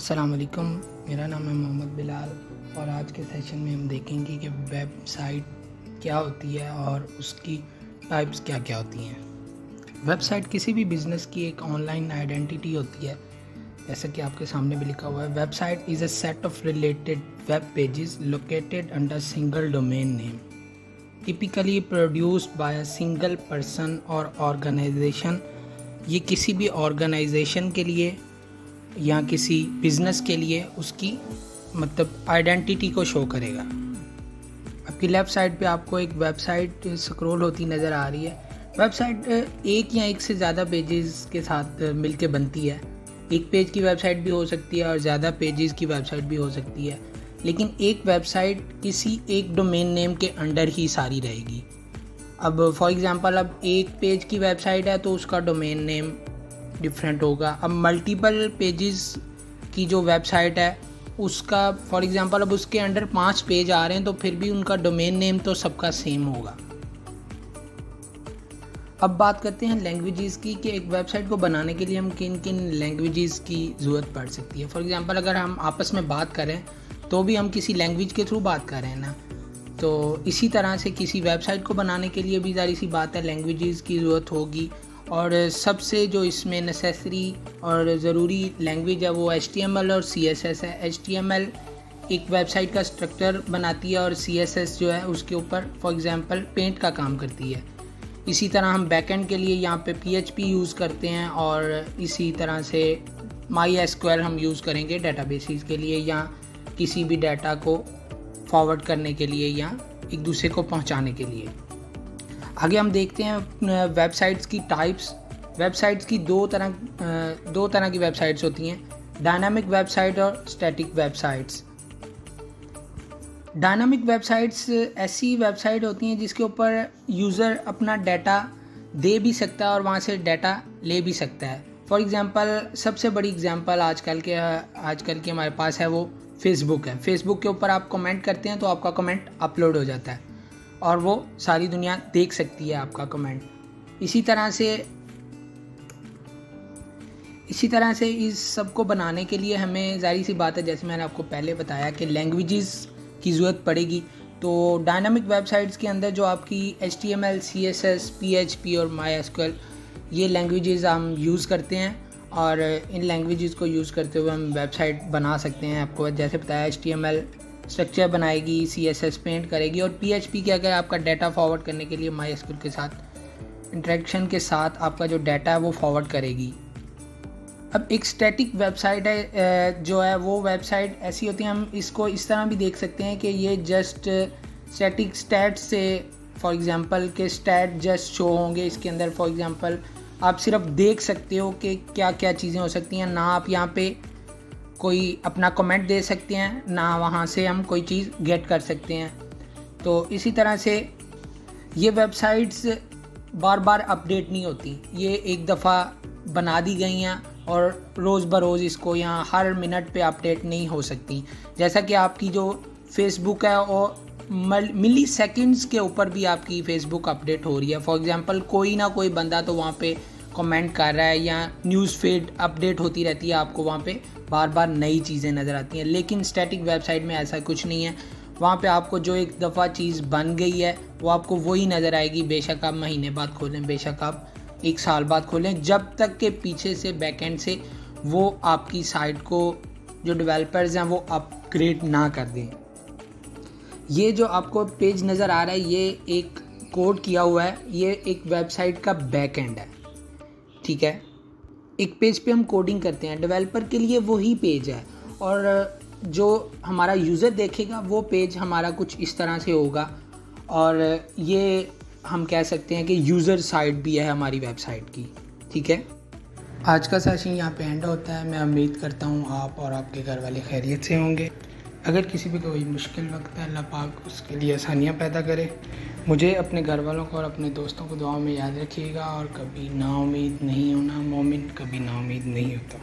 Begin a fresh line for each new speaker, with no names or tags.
अस्सलाम वालेकुम। मेरा नाम है मोहम्मद बिलाल और आज के सेशन में हम देखेंगे कि वेबसाइट क्या होती है और उसकी टाइप्स क्या क्या होती हैं। वेबसाइट किसी भी बिज़नेस की एक ऑनलाइन आइडेंटिटी होती है, जैसा कि आपके सामने भी लिखा हुआ है। Website is a set of related web pages located under single domain name, typically produced by a single person और ऑर्गेनाइजेशन। ये किसी भी ऑर्गेनाइजेशन के लिए या किसी बिज़नेस के लिए उसकी मतलब आइडेंटिटी को शो करेगा। आपकी लेफ़्ट साइड पे आपको एक वेबसाइट स्क्रॉल होती नज़र आ रही है। वेबसाइट एक या एक से ज़्यादा पेजेस के साथ मिलके बनती है। एक पेज की वेबसाइट भी हो सकती है और ज़्यादा पेजेस की वेबसाइट भी हो सकती है, लेकिन एक वेबसाइट किसी एक डोमेन नेम के अंडर ही सारी रहेगी। अब फॉर एग्ज़ाम्पल अब एक पेज की वेबसाइट है तो उसका डोमेन नेम डिफरेंट होगा। अब मल्टीपल पेजेस की जो वेबसाइट है उसका फॉर एग्ज़ाम्पल अब उसके अंडर 5 पेज आ रहे हैं तो फिर भी उनका डोमेन नेम तो सबका सेम होगा। अब बात करते हैं लैंग्वेजेस की कि एक वेबसाइट को बनाने के लिए हम किन किन लैंग्वेजेस की ज़रूरत पड़ सकती है। फॉर एग्ज़ाम्पल अगर हम आपस में बात करें तो भी हम किसी लैंग्वेज के थ्रू बात कर रहे हैं ना, तो इसी तरह से किसी वेबसाइट को बनाने के लिए भी ज़ाहिर सी बात है लैंग्वेजेस की ज़रूरत होगी। और सबसे जो इसमें नेसेसरी और ज़रूरी लैंग्वेज है वो HTML और CSS है। HTML एक वेबसाइट का स्ट्रक्चर बनाती है और CSS जो है उसके ऊपर फॉर एग्ज़ाम्पल पेंट का काम करती है। इसी तरह हम बैकएंड के लिए यहाँ पे PHP यूज़ करते हैं और इसी तरह से MySQL हम यूज़ करेंगे डेटाबेसेस के लिए या किसी भी डाटा को फॉरवर्ड करने के लिए या एक दूसरे को पहुँचाने के लिए। आगे हम देखते हैं वेबसाइट्स की टाइप्स। वेबसाइट्स की दो तरह की वेबसाइट्स होती हैं, डायनामिक वेबसाइट और स्टैटिक वेबसाइट्स। डायनामिक वेबसाइट्स ऐसी वेबसाइट होती हैं जिसके ऊपर यूज़र अपना डाटा दे भी सकता है और वहाँ से डाटा ले भी सकता है। फॉर एग्ज़ाम्पल सबसे बड़ी एग्ज़ाम्पल आजकल के हमारे पास है वो फेसबुक है। फेसबुक के ऊपर आप कमेंट करते हैं तो आपका कमेंट अपलोड हो जाता है और वो सारी दुनिया देख सकती है आपका कमेंट। इसी तरह से इस सब को बनाने के लिए हमें ज़ाहिर सी बात है, जैसे मैंने आपको पहले बताया कि लैंग्वेजेस की ज़रूरत पड़ेगी। तो डायनामिक वेबसाइट्स के अंदर जो आपकी HTML, CSS, PHP और MySQL ये लैंग्वेजेस हम यूज़ करते हैं और इन लैंग्वेजेस को यूज़ करते हुए हम वेबसाइट बना सकते हैं। आपको जैसे बताया HTML स्ट्रक्चर बनाएगी, CSS पेंट करेगी और PHP के अगर आपका डाटा फॉरवर्ड करने के लिए MySQL के साथ इंटरेक्शन के साथ आपका जो डाटा है वो फॉरवर्ड करेगी। अब एक स्टैटिक वेबसाइट है जो है वो वेबसाइट ऐसी होती है, हम इसको इस तरह भी देख सकते हैं कि ये जस्ट स्टैटिक स्टैट्स से फॉर एग्ज़ाम्पल के स्टैट जस्ट शो होंगे इसके अंदर। फॉर एग्ज़ाम्पल आप सिर्फ देख सकते हो कि क्या क्या चीज़ें हो सकती हैं, ना आप यहाँ पे कोई अपना कमेंट दे सकते हैं ना वहाँ से हम कोई चीज़ गेट कर सकते हैं। तो इसी तरह से ये वेबसाइट्स बार बार अपडेट नहीं होती, ये एक दफ़ा बना दी गई हैं और रोज़ बरोज़ इसको यहाँ हर मिनट पे अपडेट नहीं हो सकती। जैसा कि आपकी जो फेसबुक है और मिली सेकंड्स के ऊपर भी आपकी फ़ेसबुक अपडेट हो रही है। फॉर एग्ज़ाम्पल कोई ना कोई बंदा तो वहाँ पे कमेंट कर रहा है या न्यूज़ फीड अपडेट होती रहती है, आपको वहाँ पे बार बार नई चीज़ें नज़र आती हैं। लेकिन स्टैटिक वेबसाइट में ऐसा कुछ नहीं है, वहाँ पे आपको जो एक दफ़ा चीज़ बन गई है वो आपको वही नज़र आएगी, बेशक आप महीने बाद खोलें, बेशक आप 1 साल बाद खोलें, जब तक के पीछे से बैकएंड से वो आपकी साइट को जो डेवलपर्स हैं वो अपग्रेड ना कर दें। ये जो आपको पेज नज़र आ रहा है ये एक कोड किया हुआ है, ये एक वेबसाइट का बैकएंड है, ठीक है। एक पेज पे हम कोडिंग करते हैं, डेवलपर के लिए वही पेज है और जो हमारा यूज़र देखेगा वो पेज हमारा कुछ इस तरह से होगा और ये हम कह सकते हैं कि यूज़र साइट भी है हमारी वेबसाइट की, ठीक है। आज का सेशन यहाँ पे एंड होता है। मैं उम्मीद करता हूँ आप और आपके घर वाले खैरियत से होंगे। अगर किसी भी कोई मुश्किल वक्त है अल्लाह पाक उसके लिए आसानियाँ पैदा करे। मुझे, अपने घर वालों को और अपने दोस्तों को दुआ में याद रखिएगा और कभी नाउम्मीद नहीं होना, मोमिन कभी नाउम्मीद नहीं होता।